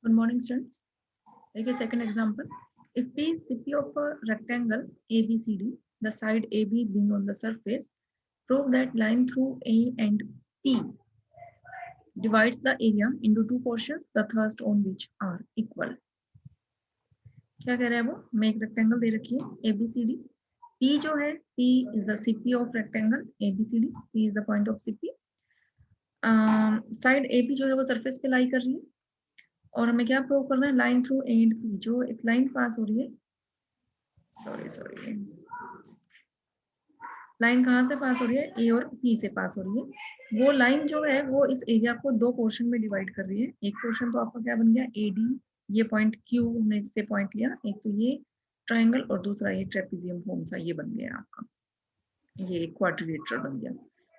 Good morning, students. Take a second example. If P is CP of a rectangle ABCD, the side AB being on the surface, prove that line through A and P divides the area into two portions, the thrust on which are equal. क्या कह रहा है वो? मैं एक rectangle दे रखी है ABCD. P जो है P is the CP of rectangle ABCD. P is the point of CP. Side AB जो है वो सरफेस पे लाई कर रही है और हमें क्या प्रूव करना है? Line through A and P, जो एक लाइन पास हो रही है, सॉरी लाइन कहाँ से पास हो रही है? ए और पी से पास हो रही है। वो लाइन जो है वो इस एरिया को दो पोर्शन में डिवाइड कर रही है। एक पोर्शन तो आपका क्या बन गया? ए डी, ये पॉइंट क्यू हमने इससे पॉइंट लिया, एक तो ये ट्राइंगल और दूसरा ये ट्रेपेजियम फॉर्म सा ये बन गया आपका, ये क्वाड्रिलेटरल बन गया।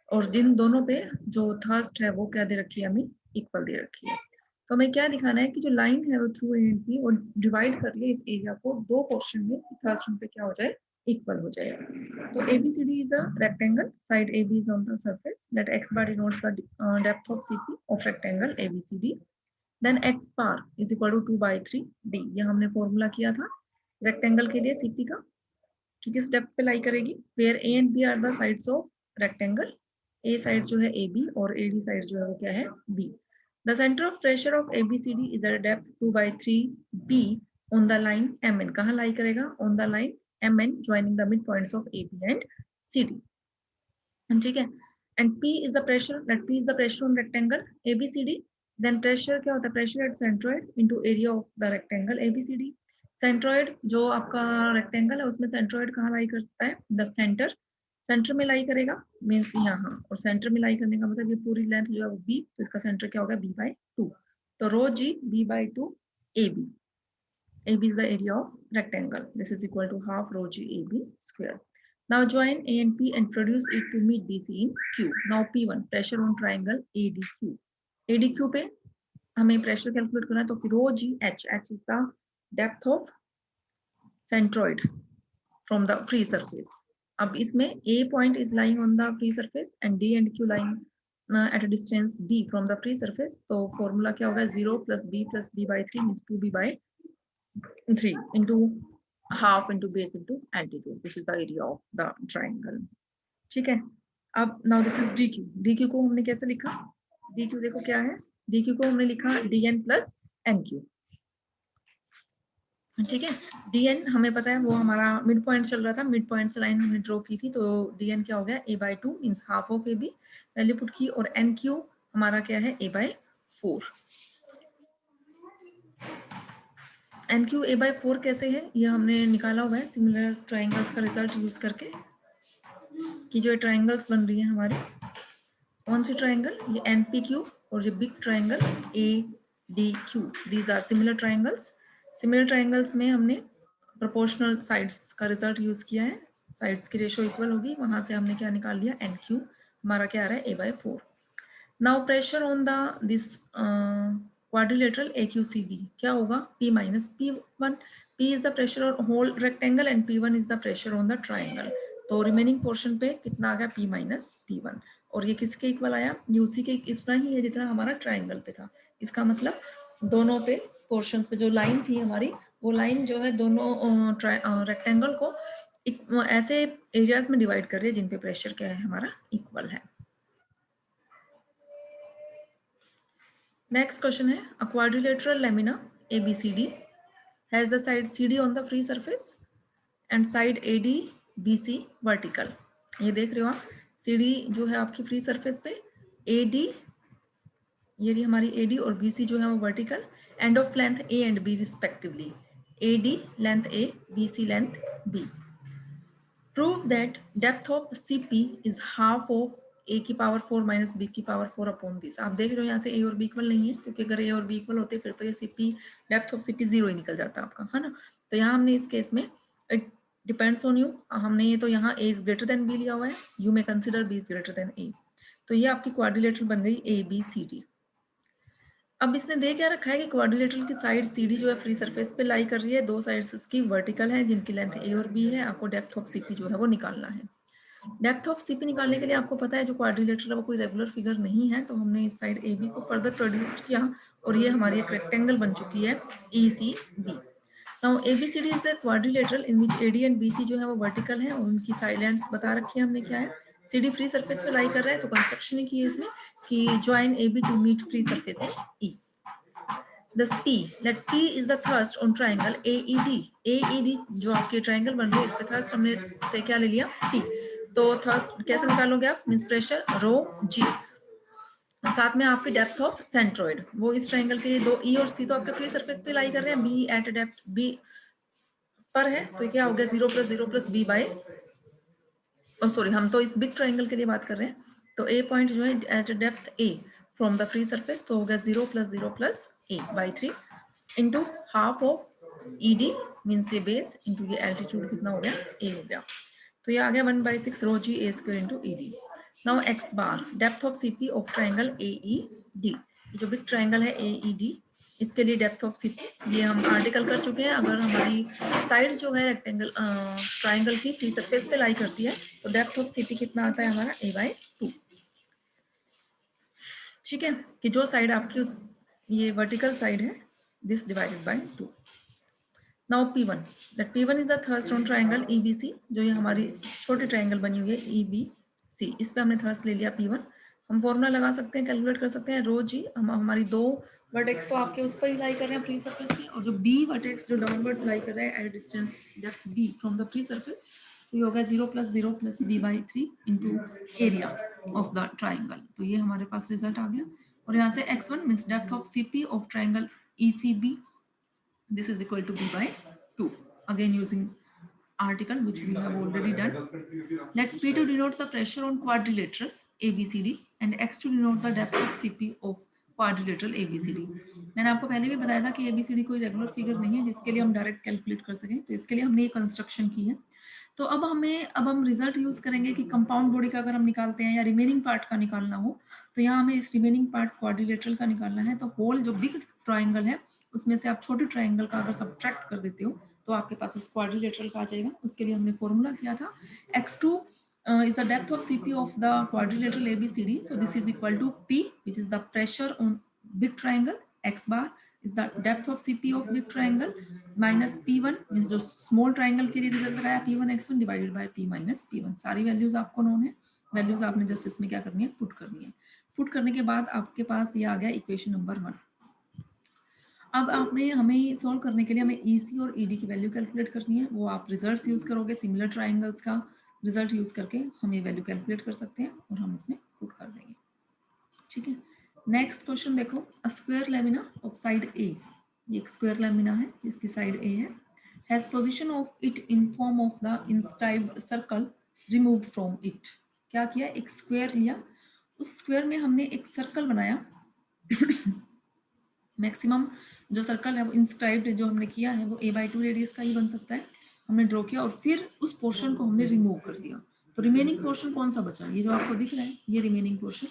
और जिन दोनों पे जो थर्स्ट है वो क्या दे रखी है? हमें इक्वल दे रखी है। तो हमें क्या दिखाना है कि जो लाइन है वो थ्रू ए एंड पी वो डिवाइड कर रही है इस एरिया को दो पोर्शन में, थर्स्ट उन पे क्या हो जाए? इक्वल हो जाएगा। तो ABCD is a rectangle, side AB is on the surface, let x bar denotes the depth of CP of rectangle ABCD, then x bar is equal to 2 by 3d। ये हमने फॉर्मूला किया था rectangle के लिए CP का कि किस depth पे लाई करेगी। Where A and B are the sides of rectangle, A side जो है AB और AD साइड जो है वो क्या है? B। The center of pressure of ABCD is at depth 2 by 3b on the line MN। कहाँ लाई करेगा? On the line MN joining the midpoints of AB and CD। ठीक है। And P is the pressure, that P is the pressure on rectangle ABCD। Then pressure क्या होता है? Pressure at centroid into area of the rectangle ABCD। Centroid जो आपका rectangle है उसमें centroid कहाँ लाई करता है? The center, सेंटर में लाई करेगा मीन्स यहाँ, और सेंटर में लाई करने का मतलब ये पूरी लेंथ जो है वो बी, तो इसका सेंटर क्या होगा? b/2। तो रो जी b/2 AB। AB is the area of rectangle. This is equal to half rho g AB square. Now join A and P and produce it to meet BC in Q. Now P1 pressure on triangle ADQ। ADQ पे हमें pressure calculate करना है, तो रो जी H is the depth of centroid from the free surface। अब इसमें A point is lying on the free surface and D and Q lying at a distance D from the free surface। तो formula क्या होगा? 0 plus B/3 means 2B/3 into half into base into altitude। This is the area of the triangle। ठीक है। अब now this is DQ। DQ को हमने कैसे लिखा? DQ देखो क्या है? DQ को हमने लिखा DN plus NQ। ठीक है। DN हमें पता है वो हमारा मिड पॉइंट चल रहा था, मिड पॉइंट से लाइन हमने ड्रॉ की थी, तो DN क्या हो गया? A/2 means half of AB value put की, और NQ हमारा क्या है? A/4। NQ A/4 कैसे है? ये हमने निकाला हुआ है सिमिलर ट्राइंगल्स का रिजल्ट यूज करके, कि जो ट्राइंगल्स बन रही है हमारी, कौन सी ट्राइंगल? ये NPQ और ये big triangle ADQ, these are similar triangles. Similar triangles में हमने प्रोपोर्शनल साइड्स का रिजल्ट यूज किया है, साइड्स की रेशो इक्वल होगी, वहां से हमने क्या निकाल लिया? NQ हमारा क्या आ रहा है? A/4। Now pressure on the this quadrilateral AQCD क्या होगा? P minus P1। P is the pressure on whole rectangle and P1 is the pressure on the triangle। तो रिमेनिंग पोर्शन पे कितना आ गया? P minus P1। और ये किसके equal आया? ये उसी के इतना ही है जितना हमारा ट्राइंगल पे था। इसका मतलब दोनों पे पोर्शंस पे जो लाइन थी हमारी, वो लाइन जो है दोनों रेक्टेंगल को ऐसे एरियाज में डिवाइड कर रही है जिन पे प्रेशर क्या है? हमारा इक्वल है। नेक्स्ट क्वेश्चन है, a quadrilateral lamina ABCD has the side CD on the free surface and side AD BC vertical। ये देख रहे हो आप, CD जो है आपकी फ्री सरफेस पे, AD ये रही हमारी AD और BC जो है वो vertical, end of length A and B respectively. AD length A, BC length B। Prove that depth of CP is half of A की पावर 4 माइनस B की पावर 4 अपॉन दिस। आप देख रहे हो यहाँ से A और B इक्वल नहीं है, क्योंकि अगर A और B इक्वल होते फिर तो ये CP डेप्थ ऑफ CP 0 ही निकल जाता आपका, है ना। तो यहाँ हमने इस केस में इट डिपेंड्स ऑन यू, हमने ये तो यहाँ A is greater than B लिया हुआ है, you may consider B is greater than A। तो ये आपकी क्वाड्रिलेटरल बन गई ABCD। अब इसने दे क्या रखा है कि क्वाड्रिलेटरल की साइड CD जो है फ्री सरफेस पे लाई कर रही है, दो साइड्स इसकी वर्टिकल है जिनकी लेंथ A और B है, आपको डेप्थ ऑफ CP जो है वो निकालना है। डेप्थ ऑफ सीपी निकालने के लिए आपको पता है जो क्वाड्रिलेटरल है वो कोई रेगुलर फिगर नहीं है, तो हमने इस साइड ए बी को फर्दर प्रोड्यूस किया और ये हमारी एक रेक्टेंगल बन चुकी है E C B. Now ABCD is a quadrilateral in which AD and BC जो है वो वर्टिकल है और उनकी साइड लेंथ्स बता रखी है हमने क्या है। CD फ्री सरफेस पे लाई कर रहा है तो कंस्ट्रक्शन ही की है इसमें कि join AB to meet free surface E। The T, that T is the thrust on triangle AED। AED जो आपके ट्रायंगल बन रही है इस पे थ्रस्ट हमने से क्या ले लिया T। तो थ्रस्ट कैसे निकालोगे आप, मींस प्रेशर रो G, साथ में आपकी डेप्थ ऑफ सेंट्रोइड, वो इस ट्रायंगल के लिए दो E और C तो आपके फ्री सरफेस पे लाई कर रहे हैं, B एट डेप्थ B पर है तो क्या हो गया 0 + 0 + b बाय, सॉरी हम तो इस बिग ट्राइंगल के लिए बात कर रहे हैं, तो ए पॉइंट जो है eight depth A from the free surface तो हो गया 0 + 0 + a by 3 into half of E D means ये बेस इंटू ये एल्टीट्यूड कितना हो गया ए हो गया, तो ये आ गया 1/6 rho g a square into E D. Now x bar depth of CP of triangle A E D, जो बिग ट्राइंगल है ए ई डी इसके लिए डेप्थ ऑफ सीपी ये हम आर्टिकल कर चुके हैं। अगर हमारी साइड जो है रेक्टेंगल ट्राइंगल की फ्री सरफेस पे लाई करती है तो डेप्थ ऑफ सीपी कितना आता है हमारा a/2। ठीक है कि जो साइड आपकी उस ये वर्टिकल साइड है this divided by 2। Now P1, that P1 is the thrust on triangle EBC, जो ये हमारी छोटी ट्राइंगल बनी हुई है EBC, इस पे हमने थर्स्ट ले लिया P1। हम फॉर्मूला लगा सकते हैं, कैलकुलेट कर सकते हैं रो जी, हम हमारी दो वर्टेक्स तो आपके उस पर ही लाई कर रहे हैं फ्री सरफेस पे, और जो B वर्टेक्स जो डाउनवर्ड लाई कर रहा है at distance depth B from the free surface, तो ये होगा 0 + 0 + b/3 into area of the triangle, तो ये हमारे पास रिजल्ट आ गया। और यहाँ से x1 means depth of CP of triangle ECB, this is equal to b/2, again using article which we have already done। Let P to denote the pressure on quadrilateral ABCD and X to denote the depth of CP of quadrilateral ABCD। मैंने आपको पहले भी बताया था कि ABCD कोई regular figure नहीं है जिसके लिए हम डायरेक्ट कैलकुलेट कर सकें, तो इसके लिए हमने ये कंस्ट्रक्शन की है। तो अब हम रिजल्ट यूज करेंगे कि कंपाउंड बॉडी का अगर हम निकालते हैं या रिमेनिंग पार्ट का निकालना हो, तो यहाँ हमें इस रिमेनिंग पार्ट क्वाड्रिलेटरल का निकालना है, तो होल जो बिग ट्राइंगल है उसमें से आप छोटे ट्राइंगल का अगर सब्ट्रैक्ट कर देते हो तो आपके पास उस क्वाड्रिलेटरल का आ जाएगा। उसके लिए हमने फॉर्मूला किया था x2 is the depth of CP of the quadrilateral ABCD, so this is equal to P which is the pressure on big triangle, x bar is the depth of CP of big triangle minus P1 means जो small triangle के लिए result लगाया P1 x1 divided by P minus P1। सारी values आपको known है, values आपने just इसमें क्या करनी है पुट करनी है। पुट करने के बाद आपके पास ये आ गया इक्वेशन नंबर 1। अब आपने हमें सॉल्व करने के लिए हमें EC और ED की वैल्यू कैलकुलेट करनी है, वो आप रिजल्ट्स यूज करोगे, सिमिलर ट्राइंगल्स का रिजल्ट यूज करके हम ये वैल्यू कैलकुलेट कर सकते हैं और हम इसमें पुट कर देंगे। ठीक है, नेक्स्ट क्वेश्चन देखो, a square lamina of side A, ये एक स्क्वायर लैमिना है इसकी साइड A है, has position of it in form of the inscribed circle removed from it. क्या किया, एक स्क्वायर लिया, उस स्क्वायर में हमने एक सर्कल बनाया मैक्सिमम जो सर्कल है वो इंस्क्राइब्ड जो हमने किया है वो a/2 रेडियस का ही बन सकता है, हमने ड्रॉ किया और फिर उस पोर्शन को हमने रिमूव कर दिया, तो रिमेनिंग पोर्शन कौन सा बचा, ये जो आपको दिख रहा है ये remaining portion.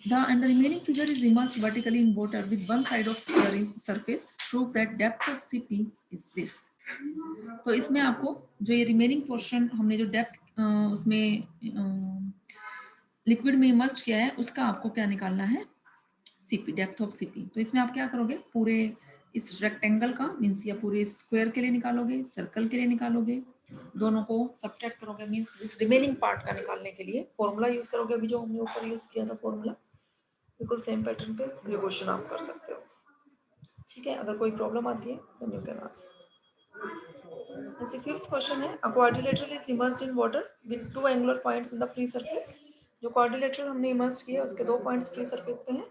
the remaining figure is immersed vertically in water with one side of square surface, prove that depth of CP is this। तो इसमें आपको जो ये रिमेनिंग पोर्शन हमने जो डेप्थ उसमें लिक्विड में इमर्स्ड किया है उसका आपको क्या निकालना है, सीपी, डेप्थ ऑफ सीपी। तो इसमें आप क्या करोगे, पूरे इस रेक्टेंगल का मीन्स या पूरे स्क्वायर के लिए निकालोगे, सर्कल के लिए निकालोगे, दोनों को सब्ट्रैक्ट करोगे, मीन्स इस रिमेनिंग पार्ट का निकालने के लिए फॉर्मूला यूज करोगे, अभी जो हमने ऊपर यूज किया था फॉर्मूला, बिल्कुल सेम पैटर्न पे रिवोल्यूशन आप कर सकते हो। ठीक है, अगर कोई प्रॉब्लम आती है देन यू कैन आस्क। ऐसे फिफ्थ क्वेश्चन है, a quadrilateral is immersed in water with two angular points in the free surface. जो क्वाड्रिलेटरल हमने इमर्स्ड किया उसके दो पॉइंट्स फ्री सरफेस पे हैं,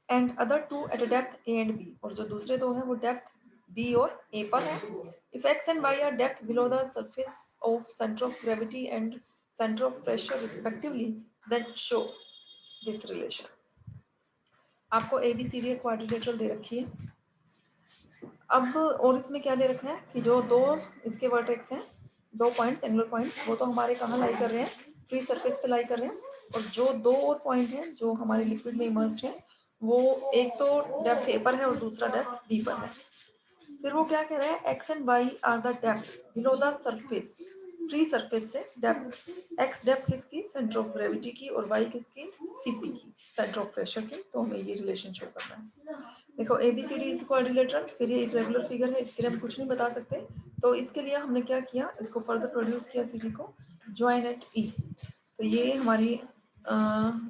and other two at depth A and B, और जो दूसरे दो हैं वो डेप्थ B और A पर है। If x and y are depth below the surface of centre of gravity and centre of pressure respectively, then show this relation. आपको ABCD क्वाड्रिलेटरल दे रखी है, अब और इसमें क्या दे रखा है कि जो दो इसके वर्टेक्स हैं, दो पॉइंट्स एंगुलर पॉइंट्स, वो तो हमारे कहाँ लाई कर रहे हैं, फ्री सरफेस पे लाई कर रहे हैं, और जो दो और पॉइंट हैं जो हमारे लिक्विड में इमर्स्ड है वो एक तो डेप्थ A पर है और दूसरा डेप्थ B पर है। फिर वो क्या कह रहा है, x and y are the depth below the surface free surface से डेप्थ एक्स डेप्थ किसकी, सेंटर ऑफ ग्रेविटी की, और वाई किसकी, सीपी की, सेंटर ऑफ प्रेशर की। तो हमें ये रिलेशन शो करना है। देखो ABCD इज क्वाड्रिलेटरल, फिर ये एक रेगुलर फिगर है, इसके लिए हम कुछ नहीं बता सकते। तो इसके लिए हमने क्या किया, इसको फर्दर प्रोड्यूस किया CD को, ज्वाइन एट E। तो ये हमारी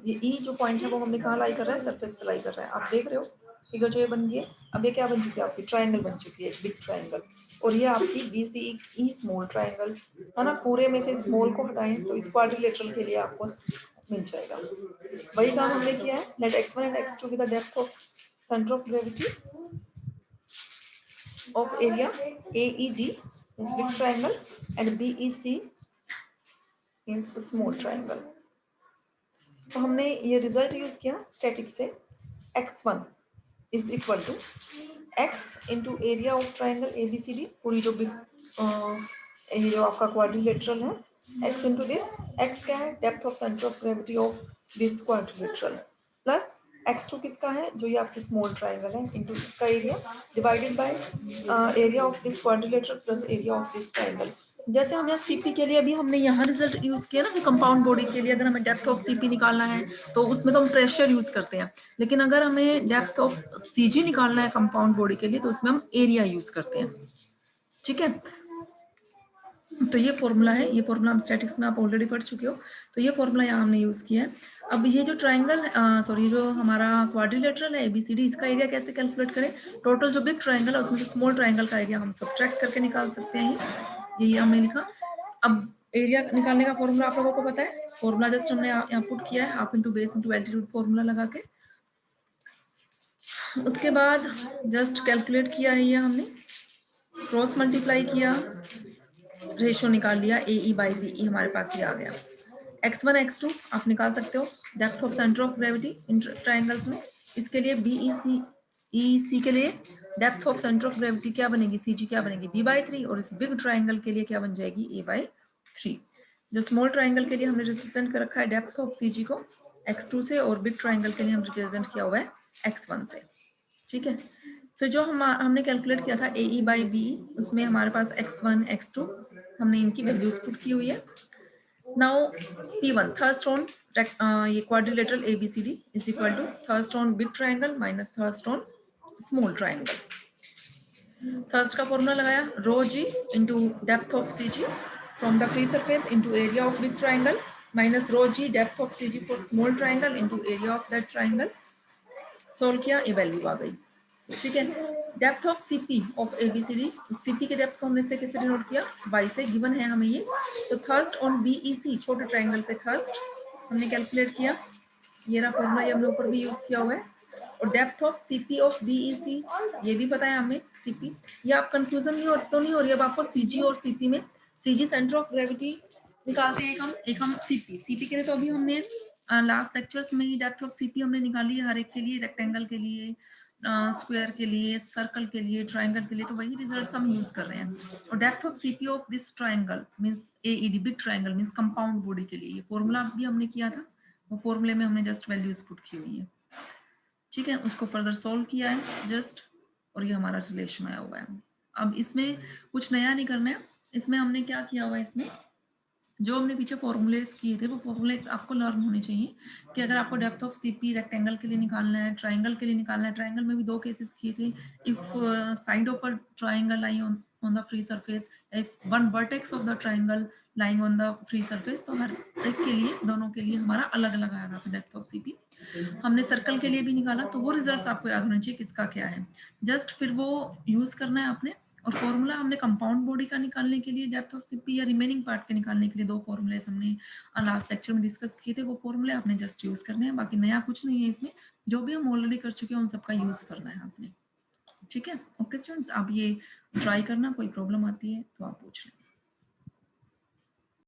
ये E जो पॉइंट है वो हमने कहाँ लाई कर रहा है, सरफेस पे लाई कर रहा है। आप देख रहे हो फिगर जो ये बन गई है। अब ये क्या बन चुकी है आपकी, ट्राइंगल बन चुकी है, बिग ट्राइंगल। और ये आपकी BCE स्मॉल ट्राइंगल है ना। पूरे में से स्मॉल को हटाएं तो इस क्वाड्रिलेटरल के लिए आपको मिल जाएगा। वही काम हमने किया है। लेट x1 एंड x2 की the depth of centre of gravity of area AED is big triangle and BEC means small triangle। तो हमने ये रिजल्ट यूज किया स्टैटिक से, x1 is equal to x into area of triangle ABCD, पूरी जो big ये जो आपका क्वाड्रिलेटरल है, x इंटू दिस, x क्या है, depth of centre of gravity of this quadrilateral, plus x2 किसका है, जो ये आपकी स्मॉल ट्राइंगल है, इंटू इसका area, divided by area of this quadrilateral plus area of this triangle. जैसे हम यहाँ सीपी के लिए अभी हमने यहाँ रिजल्ट यूज किया ना कि कंपाउंड बॉडी के लिए अगर हमें डेप्थ ऑफ सीपी निकालना है तो उसमें तो हम प्रेशर यूज करते हैं, लेकिन अगर हमें डेप्थ ऑफ सीजी निकालना है कंपाउंड बॉडी के लिए तो उसमें हम एरिया यूज करते हैं। ठीक है, तो ये फॉर्मूला है, ये फॉर्मूला हम स्टैटिक्स में आप ऑलरेडी पढ़ चुके हो। तो ये फॉर्मूला यहाँ हमने यूज किया है। अब ये जो ट्राइंगल सॉरी जो हमारा क्वाड्रिलेटरल है ABCD, इसका एरिया कैसे कैलकुलेट करें, टोटल जो बिग ट्राइंगल है उसमें से स्मॉल ट्राइंगल का एरिया हम सब्ट्रैक्ट करके निकाल सकते हैं। ये हमने लिखा। अब एरिया निकालने का फॉर्मूला आप लोगों को पता है, फॉर्मूला जस्ट हमने यहाँ पुट किया है, half into base into altitude formula लगा के। उसके बाद जस्ट कैलकुलेट किया है ये हमने, क्रॉस मल्टीप्लाई किया, रेशियो निकाल लिया, AE/BE हमारे पास ये आ गया। x1 x2 आप निकाल सकते हो, depth of centre of gravity in triangles में। इसके लिए BEC के लिए depth of centre of gravity क्या बनेगी, CG क्या बनेगी, B/3, और इस बिग ट्राइंगल के लिए क्या बन जाएगी, A/3। जो स्मॉल ट्राइंगल के लिए हमने रिप्रेजेंट कर रखा है डेप्थ ऑफ CG को x2 से, और बिग ट्राइंगल के लिए हम रिप्रेजेंट किया हुआ है x1 से। ठीक है, फिर जो हमने कैलकुलेट किया था AE/BE, उसमें हमारे पास x1 x2 हमने इनकी वैल्यूज पुट की हुई है। नाउ P1 थर्स्ट ऑन ये quadrilateral ABCD is equal to thrust on big triangle minus thrust on small triangle. Thrust का फॉर्मूला लगाया, rho G into depth of CG from the free surface into area of big triangle minus rho G depth of CG for small triangle into area of that triangle. Solve किया, ये value आ गई। ठीक है, depth of CP of ABCD, CP के depth को हमने से कैसे डिनोट किया, y से, गिवन है हमें ये। तो थर्स्ट ऑन BEC छोटे ट्राइंगल पे थर्स्ट हमने कैलकुलेट किया, ये रहा फॉर्मूला, ये हमने ऊपर भी यूज किया हुआ है। और depth of CP of BEC ये भी पता है हमें, CP। ये आप कंफ्यूजन नहीं हो रही, अब आपको CG और CP में, CG सेंटर ऑफ ग्रेविटी निकालते हैं एक हम CP के लिए तो अभी हमने लास्ट लेक्चर्स में ही डेप्थ ऑफ CP हमने निकाली है हर एक के लिए, रेक्टेंगल के लिए, स्क्वायर के लिए, सर्कल के लिए, ट्राइंगल के लिए, तो वही रिजल्ट्स हम यूज कर रहे हैं। और depth of CP of this triangle means AED big triangle means compound body के लिए, ये फॉर्मूला भी हमने किया था, वो फॉर्मूले में हमने जस्ट वैल्यूज पुट की हुई है। ठीक है, उसको फर्दर सोल्व किया है जस्ट, और ये हमारा रिलेशन आया हुआ है। अब इसमें कुछ नया नहीं करना है, इसमें हमने क्या किया हुआ है, इसमें जो हमने पीछे फॉर्मूलेस किए थे वो फॉर्मूले आपको लर्न होने चाहिए कि अगर आपको डेप्थ ऑफ CP रेक्टेंगल के लिए निकालना है, ट्राइंगल के लिए निकालना है, ट्राइंगल में भी दो केसेस किए थे, if side of a triangle lie on the free surface, if one vertex of the triangle lying on the free surface, तो हर एक के लिए, दोनों के लिए हमारा अलग अलग आया था डेप्थ ऑफ CP। हमने सर्कल के लिए भी निकाला, तो वो रिजल्ट्स आपको याद होने चाहिए किसका क्या है, जस्ट फिर वो यूज करना है आपने। और फॉर्मूला हमने कंपाउंड बॉडी का निकालने के लिए, डेप्थ ऑफ CP या रिमेनिंग पार्ट के निकालने के लिए दो फॉर्मूले हमने लास्ट लेक्चर में डिस्कस किए थे, वो फॉर्मूले आपने जस्ट यूज करने हैं, बाकी नया कुछ नहीं है इसमें, जो भी हम ऑलरेडी कर चुके हैं उन सबका यूज करना है आपने। ठीक है, ओके स्टूडेंट्स, आप ये ट्राई करना, कोई प्रॉब्लम आती है तो आप पूछ लें।